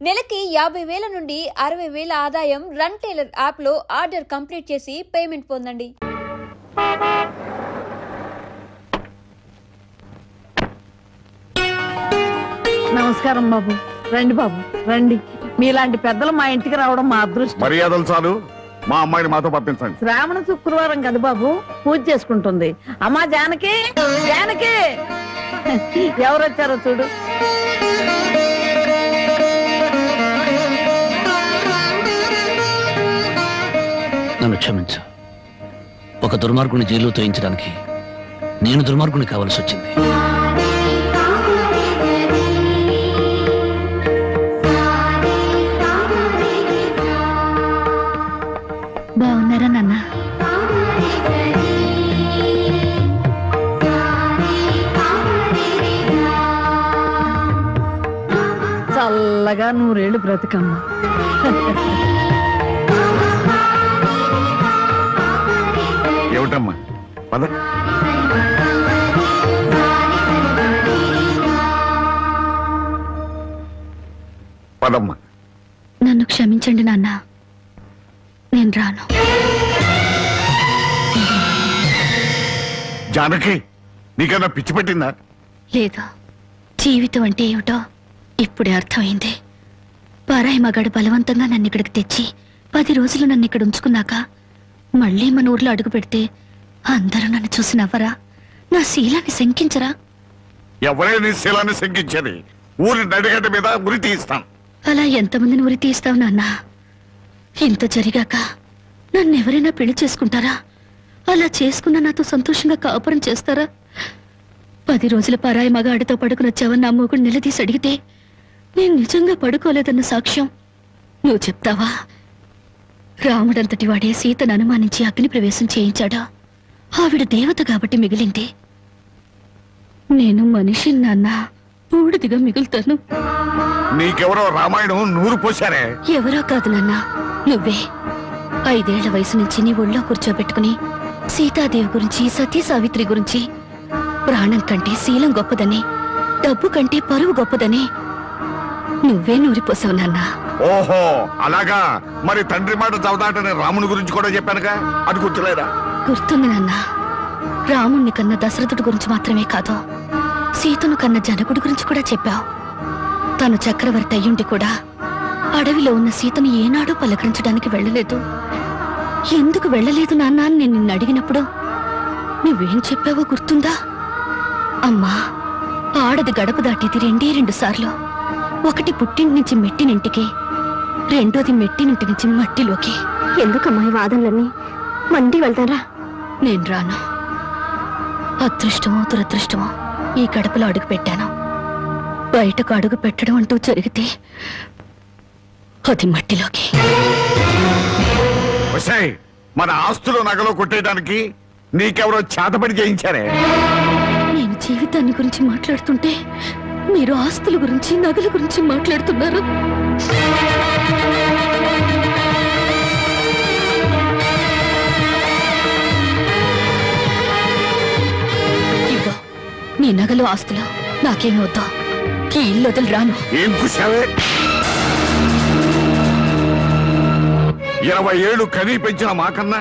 నెలకి 50,000 నుండి 60,000 ఆదాయం రన్ టైలర్ యాప్లో ఆర్డర్ కంప్లీట్ చేసి పేమెంట్ పొందండి. నమస్కారం బాబు. రండి బాబు రండి. మీలాంటి పెద్దలు మా ఇంటికి రావడం మా అదృష్టం. మర్యాదలు చాలు, మా అమ్మాయిని మాతో పంపించండి. శ్రావణ శుక్రవారం కదా బాబు, పూజ చేసుకుంటుంది. అమ్మా జానకి, జానకి ఎవరు వచ్చారో చూడు. నన్ను క్షమించు. ఒక దుర్మార్గుని జైలు తోయించడానికి నేను దుర్మార్గుని కావాల్సి వచ్చింది. బాగున్నారా నాన్న? చల్లగా 100 ఏళ్ళు బ్రతుకమ్మా. ఏమిటమ్మా పద. పదమ్మా. నన్ను క్షమించండి నాన్న, నేను రాను. జానకి, నీకన్నా పిచ్చి పెట్టిందా? లేదు, జీవితం అంటే ఏమిటో ఇప్పుడే అర్థమైంది. పారాయి మగాడు బలవంతంగా నన్ను ఇక్కడికి తెచ్చి 10 రోజులు నన్ను ఇక్కడ ఉంచుకున్నాక మళ్ళీ మన ఊర్లో అడుగు పెడితే అందరూ నన్ను చూసి నవ్వరా? నా శీలాన్ని శంకించరా? ఎవరైనా శీలాన్ని శంకించేది? ఊరి నడిగడ్డ మీద ఉరి తీస్తాను. అలా ఎంతమందిని ఉరి తీస్తావు నాన్న? ఇంత జరిగాక నన్నెవరైనా పెళ్లి చేసుకుంటారా? అలా చేసుకున్నా నాతో సంతోషంగా కాపురం చేస్తారా? 10 రోజుల పరాయి మగాడితో పడుకుని వచ్చావని నా మొగుడు నిలదీసి అడిగితే నేను నిజంగా పడుకోలేదన్న సాక్ష్యం నువ్వు చెప్తావా? రాముడంతటి వాడే సీతను అనుమానించి అగ్ని ప్రవేశం చేయించాడా? ఆవిడ దేవత కాబట్టి మిగిలింది. నేను మనిషి నాన్న, బూడిదిగా మిగులుతాను. నీకెవరో రామాయణం 100 పోశారే. ఎవరో కాదు నాన్న, నువ్వే. 5 ఏళ్ల వయసు నుంచి నీ ఒళ్ళో కూర్చోబెట్టుకుని సీతాదేవి గురించి, సతీ సావిత్రి గురించి, ప్రాణం కంటే శీలం గొప్పదని, డబ్బు కంటే పరువు గొప్పదని నువ్వే నూరిపోసావు నాన్న. ఓహో అలాగా. మరి తండ్రి మాట చవదాటని రాముని గురించి కూడా చెప్పానుగా, అది గుర్తులేదా? గుర్తుంది నాన్న. రాముణ్ణి కన్న దశరథుడి గురించి మాత్రమే కాదు, సీతను కన్న జనకుడి గురించి కూడా చెప్పావు. తను చక్రవర్తి అయ్యుండి కూడా అడవిలో ఉన్న సీతను ఏనాడూ పలకరించడానికి వెళ్ళలేదు. ఎందుకు వెళ్ళలేదు నాన్న అని నేను నిన్ను అడిగినప్పుడు నువ్వేం చెప్పావో గుర్తుందా? అమ్మా, ఆడది గడప దాటేది 2 సార్లు. ఒకటి పుట్టింటి నుంచి మెట్టినింటికి, రెండోది మెట్టినింటి నుంచి మట్టిలోకి. ఎందుకమ్మా ఈ వాదనలన్నీ? మండి వెళ్తారా? నేను రాను. అదృష్టమో దురదృష్టమో ఈ గడపలో అడుగు పెట్టాను. బయటకు అడుగు పెట్టడం అంటూ జరిగితే అది మట్టిలోకి. మన ఆస్తులు నగలో కొట్టేయడానికి నీకెవరో చేతపడి చేయించారే? నేను జీవితాన్ని గురించి మాట్లాడుతుంటే మీరు ఆస్తుల గురించి, నగల గురించి మాట్లాడుతున్నారు. ఇదిగో నీ నగలు, ఆస్తులు నాకేమి వద్దా. ఈ ఇల్లు వదిలి రాను. ఏం కూసావే? 20 ఏళ్ళు కనీ పెంచిన మాకన్నా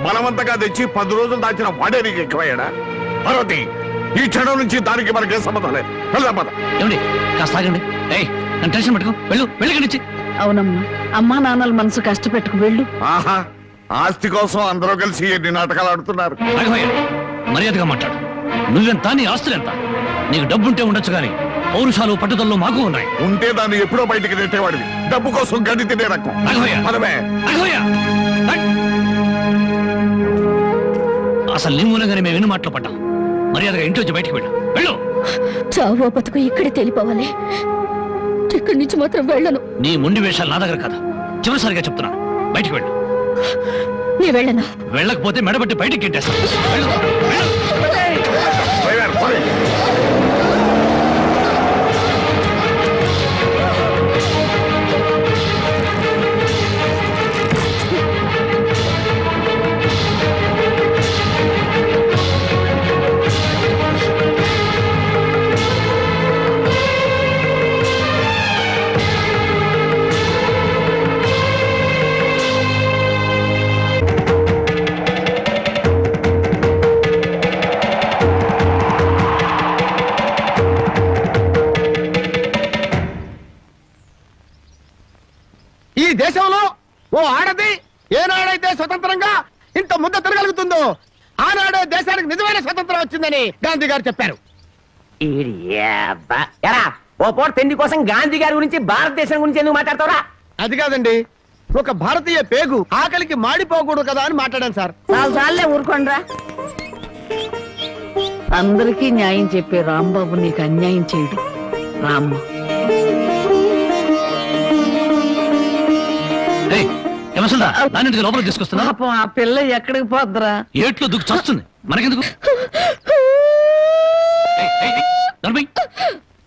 బలవంతంగా తెచ్చి 10 రోజులు దాచిన వాడే నీకు ఎక్కువయ్యాడా? పార్వతి, ఈ క్షణం నుంచి దానికి మనకే సంబంధం లేదు. ఏమండి కాస్త ఆగండి. నన్ను టెన్షన్ పెట్టుకో, వెళ్ళి. అవునమ్మా, అమ్మా నాన్నల మనసు కష్టపెట్టుకు వెళ్ళు. ఆహా, ఆస్తి కోసం అందరూ కలిసి ఎన్ని నాటకాలు ఆడుతున్నారు. మర్యాదగా మాట్లాడు. నువ్వెంత, నీ ఆస్తులెంత? నీకు డబ్బుంటే ఉండొచ్చు కానీ పౌరుషాలు, పట్టుదల్లో మాకు ఉన్నాయి. ఉంటే దాన్ని ఎప్పుడో బయటికి నెట్టేవాడివి. డబ్బు కోసం గడ్డి తినే రకం. అసలు నీ మూలంగానే మేము ఎన్ని మాటలు పడ్డాం. మర్యాదగా ఇంట్లోంచి బయటికి వెళ్ళు. చావో బతుకు ఇక్కడే తెలిపోవాలి. ఇక్కడి నుంచి మాత్రం వెళ్ళను. నీ మొండి వేషాలు నా దగ్గర కదా. చివరిసారిగా చెప్తున్నా, బయటికి వెళ్ళు. నీ వెళ్ళను. వెళ్ళకపోతే మెడబట్టి బయటికి గిట్టేస్తాను. ఈ దేశంలో ఓ ఆడది ఏనాడైతే స్వతంత్రంగా ఇంత ముద్ద తిరగలుగుతుందో ఆనాడే దేశానికి నిజమైన స్వతంత్రం వచ్చిందని గాంధీ గారు చెప్పారు. ఓ పూట తిండి కోసం గాంధీ గారి గురించి భారతదేశం గురించి ఎందుకు మాట్లాడతారా? అది కాదండి, ఒక భారతీయ పేగు ఆకలికి మాడిపోకూడదు కదా అని మాట్లాడాను సార్. చాలే ఊరుకోండ్రా. అందరికీ న్యాయం చెప్పే రాంబాబు నీకు అన్యాయం చేయడు. రామ్మ లోపలికి తీసుకొస్తున్నా. పాపం ఆ పిల్ల ఎక్కడికి పోద్దురా? ఏట్లో దుక్కు చస్తుంది, మనకెందుకు?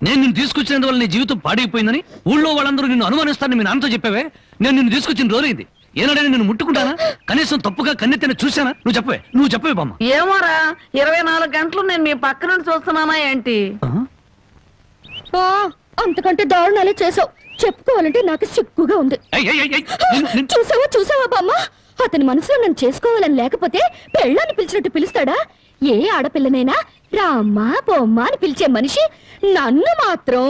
నేను నిన్ను తీసుకొచ్చినందువల్ల నీ జీవితం పాడైపోయిందని ఊళ్ళో వాళ్ళందరూ నిన్ను అనుమానిస్తారని మీ నాన్నతో చెప్పావే. నేను నిన్ను తీసుకొచ్చిన రోజైంది. ఏనాడైనా నేను ముట్టుకుంటానా? కనీసం తప్పుగా కన్నెత్తిన చూశానా? నువ్వు చెప్పవే బామ్మ. ఏమోరా, 24 గంటలు నేను మీ పక్క నుండి చూస్తున్నానా ఏంటి? అంతకంటే దారుణాలే చేసావు. చెప్పుకోవాలంటే నాకు సిగ్గుగా ఉంది. చూసావా బామ్మ, అతని మనసులో నన్ను చేసుకోవాలని లేకపోతే పెళ్ళాన్ని పిలిచినట్టు పిలుస్తాడా? ఏ ఆడపిల్లనైనా రామ్మా బొమ్మ అని పిలిచే మనిషి నన్ను మాత్రం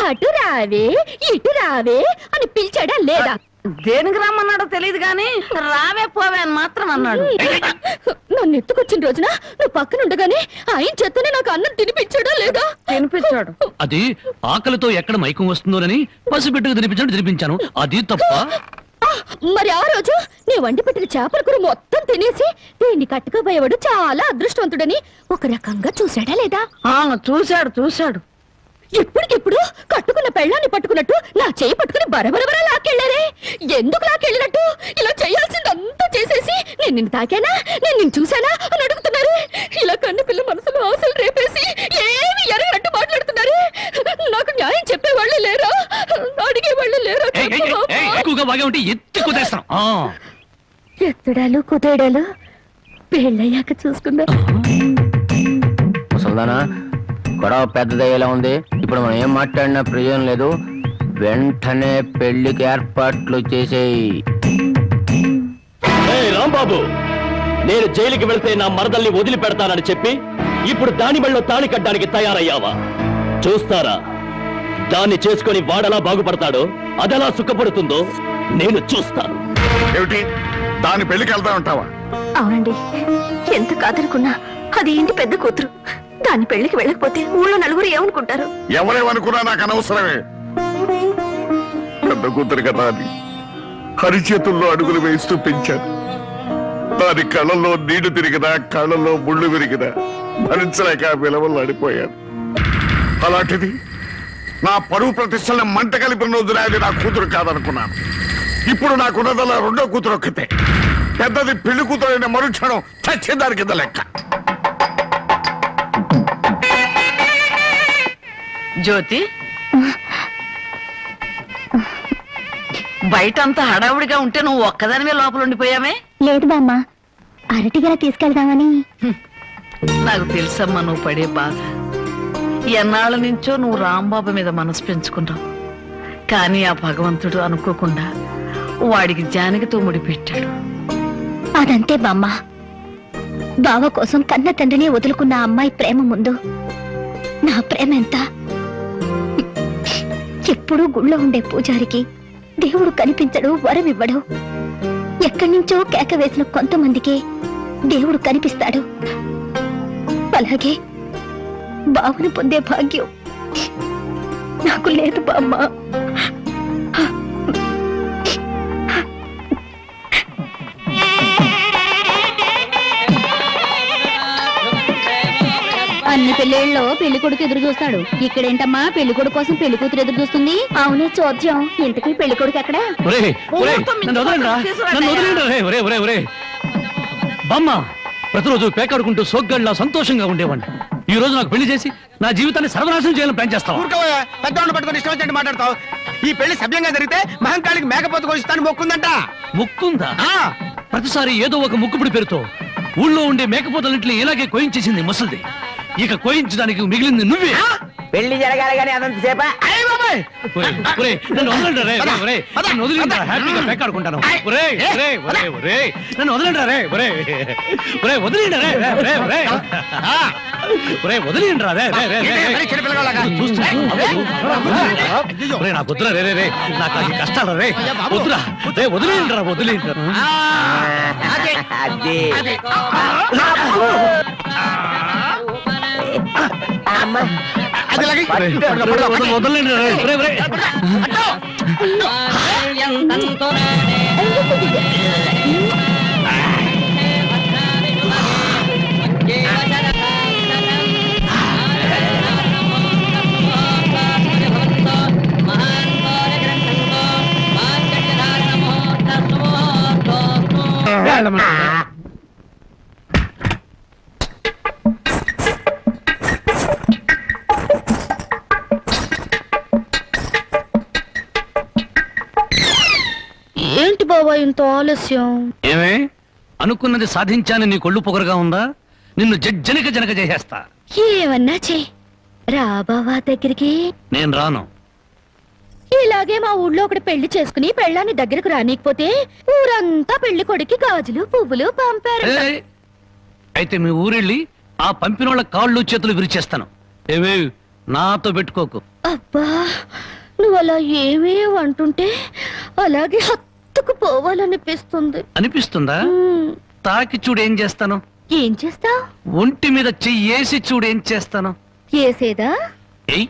అటు రావే ఇటు రావే అని పిలిచాడా లేదా? దేనికి రమ్మన్నాడో తెలియదు గాని రావే పోవే అని మాత్రం అన్నాడు. నన్ను ఎత్తుకొచ్చిన రోజున నువ్వు పక్కనుండగానే ఆయన చేతనే నాకు అన్నం తినిపించాడా లేదా? తినిపించాడు. అది ఆకలితో ఎక్కడ మైకం వస్తుందోనని పసిబిడ్డకు తినిపించాను. అది తప్ప. మరి ఆ రోజు నీ వండి పెట్టిన చేపల కూర మొత్తం తినేసి దీన్ని కట్టుకోబోయేవాడు చాలా అదృష్టవంతుడని ఒక రకంగా చూశాడా లేదా? చూశాడు. ఇప్పటికిప్పుడు కట్టుకున్న పెళ్ళాన్ని పట్టుకున్నట్టు నా చేయి పట్టుకుని బరబరబర లాక్కెళ్ళారే. ఎందుకు లాక్కెళ్ళినట్టు? ఇలా చేయాల్సిందంతా చేసేసి నేను నిన్ను తాకానా, నేను నిన్ను చూశానా అని అడుగుతున్నారు. ఇలా కన్ను పిల్ల మనసులో ఆశలు రేపేసి ఏమి ఎరగనట్టు మాట్లాడుతున్నారు. నాకు న్యాయం చెప్పేవాళ్ళు లేరా? అడిగేవాళ్ళు లేరా? ఎత్తడాలు కుదేడాలు పెళ్ళయ్యాక చూసుకుందా. ముసల్దానా, గొడవ పెద్దదయ్యేలా ఉంది. ఇప్పుడు మనం ఏం మాట్లాడినా ప్రయోజనం లేదు. వెంటనే పెళ్లికి ఏర్పాట్లు చేసేయి. రాంబాబు, నేను జైలుకి వెళ్తే నా మరదల్ని వదిలిపెడతానని చెప్పి ఇప్పుడు దాని మెళ్ళలో తాళి కట్టడానికి తయారయ్యావా? చూస్తారా, దాన్ని చేసుకుని వాడలా బాగుపడతాడో, అదెలా సుఖపడుతుందో నేను చూస్తాను. ఏమిటి దాని పెళ్లికి వెళ్తా ఉంటావా? అవునండి, ఎంత కాదనుకున్నా అది ఇంటి పెద్ద కూతురు. దాని పెళ్లికి వెళ్ళకపోతే ఊళ్ళో నలుగురు ఏమనుకుంటారు? ఎవరేమనుకున్నా నాకు అనవసరమే. పెద్ద కూతురు కదా అని హరిచేతుల్లో అడుగులు వేస్తూ పెంచాను. దాని కళ్ళల్లో నీళ్లు తిరిగినా కళ్ళల్లో ముళ్ళు విరిగినా భరించలేక విలవలు అడిపోయాను. అలాంటిది నా పరువు ప్రతిష్టలను మంట కలిపిన రోజున అది నా కూతురు కాదనుకున్నాను. ఇప్పుడు నాకున్నదల్లా రెండో కూతురు ఒక్కతే. పెద్దది పెళ్లి కూతురు అయిన మరుక్షణం చచ్చేదాని కింద లెక్క. జ్యోతి, బయటంతా హడావుడిగా ఉంటే నువ్వు ఒక్కదానివే లోపల ఉండిపోయామే? లేదు బామ్మ, అరటిగల తీసుకెళ్దామని. నాకు తెలుసమ్మా నువ్వు పడే బాధ. ఎన్నాళ్ళ నుంచో నువ్వు రాంబాబు మీద మనసు పెంచుకున్నావు. కానీ ఆ భగవంతుడు అనుకోకుండా వాడికి జానకితో ముడిపెట్టాడు. అదంతే బామ్మ. బావ కోసం కన్న తండ్రిని వదులుకున్న అమ్మాయి ప్రేమ ముందు నా ప్రేమ ఎంత? ఎప్పుడూ గుళ్ళో ఉండే పూజారికి దేవుడు కనిపించడు, వరమివ్వడు. ఎక్కడి నుంచో కేక వేసిన కొంతమందికి దేవుడు కనిపిస్తాడు. అలాగే బావను పొందే భాగ్యం నాకు లేదు బామ్మ. అన్ని పెళ్ళిళ్ళలో పెళ్లి కొడుకు ఎదురు చూస్తాడు. ఇక్కడేంటమ్మా పెళ్లి కొడుకు కోసం పెళ్లి కూతురు ఎదురు చూస్తుంది? అవునే చోద్యం, ఇంతకీ పెళ్లి కొడుకు ఎక్కడ? బామ్మ, ప్రతిరోజు పేకాడుకుంటూ సోగ్గాడిలా సంతోషంగా ఉండేవాడిని. ఈ రోజు నాకు పెళ్లి చేసి నా జీవితాన్ని సర్వనాశనం చేయాలని ప్లాన్ చేస్తావు. పెద్దవాళ్ళు పట్టుకొని ఇష్టం వచ్చినట్టు మాట్లాడతావు. ఈ పెళ్లి సభ్యంగా జరిగితే మహంకాళికి మేకపోతు కొలుస్తాను మొక్కుందంట. ముక్కుందా? ప్రతిసారి ఏదో ఒక ముక్కుపుడి పేరుతో ఊళ్ళో ఉండే మేకపోతలన్నింటినీ ఇలాగే కోయించేసింది ముసలిది. ఇక కోయించడానికి మిగిలింది నువ్వే. పెళ్లి జరగాలి కానీ అదంతసేపా? నన్ను వదలండి రే ఒరే నన్ను వదిలిండ్రా హ్యాపీగా పేకాడుకుంటాను ఒరే ఒరే ఒరే ఒరే నన్ను వదలండి రే ఒరే ఒరే వదిలిండ్రా రే రే రే ఒరే వదిలిండ్రా రే రే రే నాకు వద్దురా రే రే రే నాకు అది కష్టాలు రే వద్దురా రే వదిలిండ్రా వదిలిండ్రా వదలండి రే రే ఏంటి బాబా ఇంత ఆలస్యం? ఏమే అనుకున్నది సాధించాను నీ కొళ్ళు పొగరుగా ఉందా? నిన్ను జనక చేసేస్తా. ఏమన్నా చే రా బావా దగ్గరికి. నేను రాను. ఇలాగే మా ఊళ్ళో ఒకటి పెళ్లి చేసుకుని పెళ్ళాన్ని దగ్గరకు రానికపోతే ఊరంతా పెళ్లి కొడుకి గాజులు పువ్వులు పంపారు. అయితే మీ ఊరెళ్ళి ఆ పంపినోళ్ళ కాళ్ళు చేతులు విరిచేస్తాను. ఏవే నాతో పెట్టుకోకు. అబ్బా నువ్వు అలా ఏమీ అంటుంటే అలాగే హత్తుకు పోవాలనిపిస్తుంది. అనిపిస్తుందా? తాకి చూడు ఏం చేస్తాను. ఏం చేస్తావు? ఒంటి మీద చెయ్యేసి చూడు ఏం చేస్తాను. ఏసేదా? ఏయ్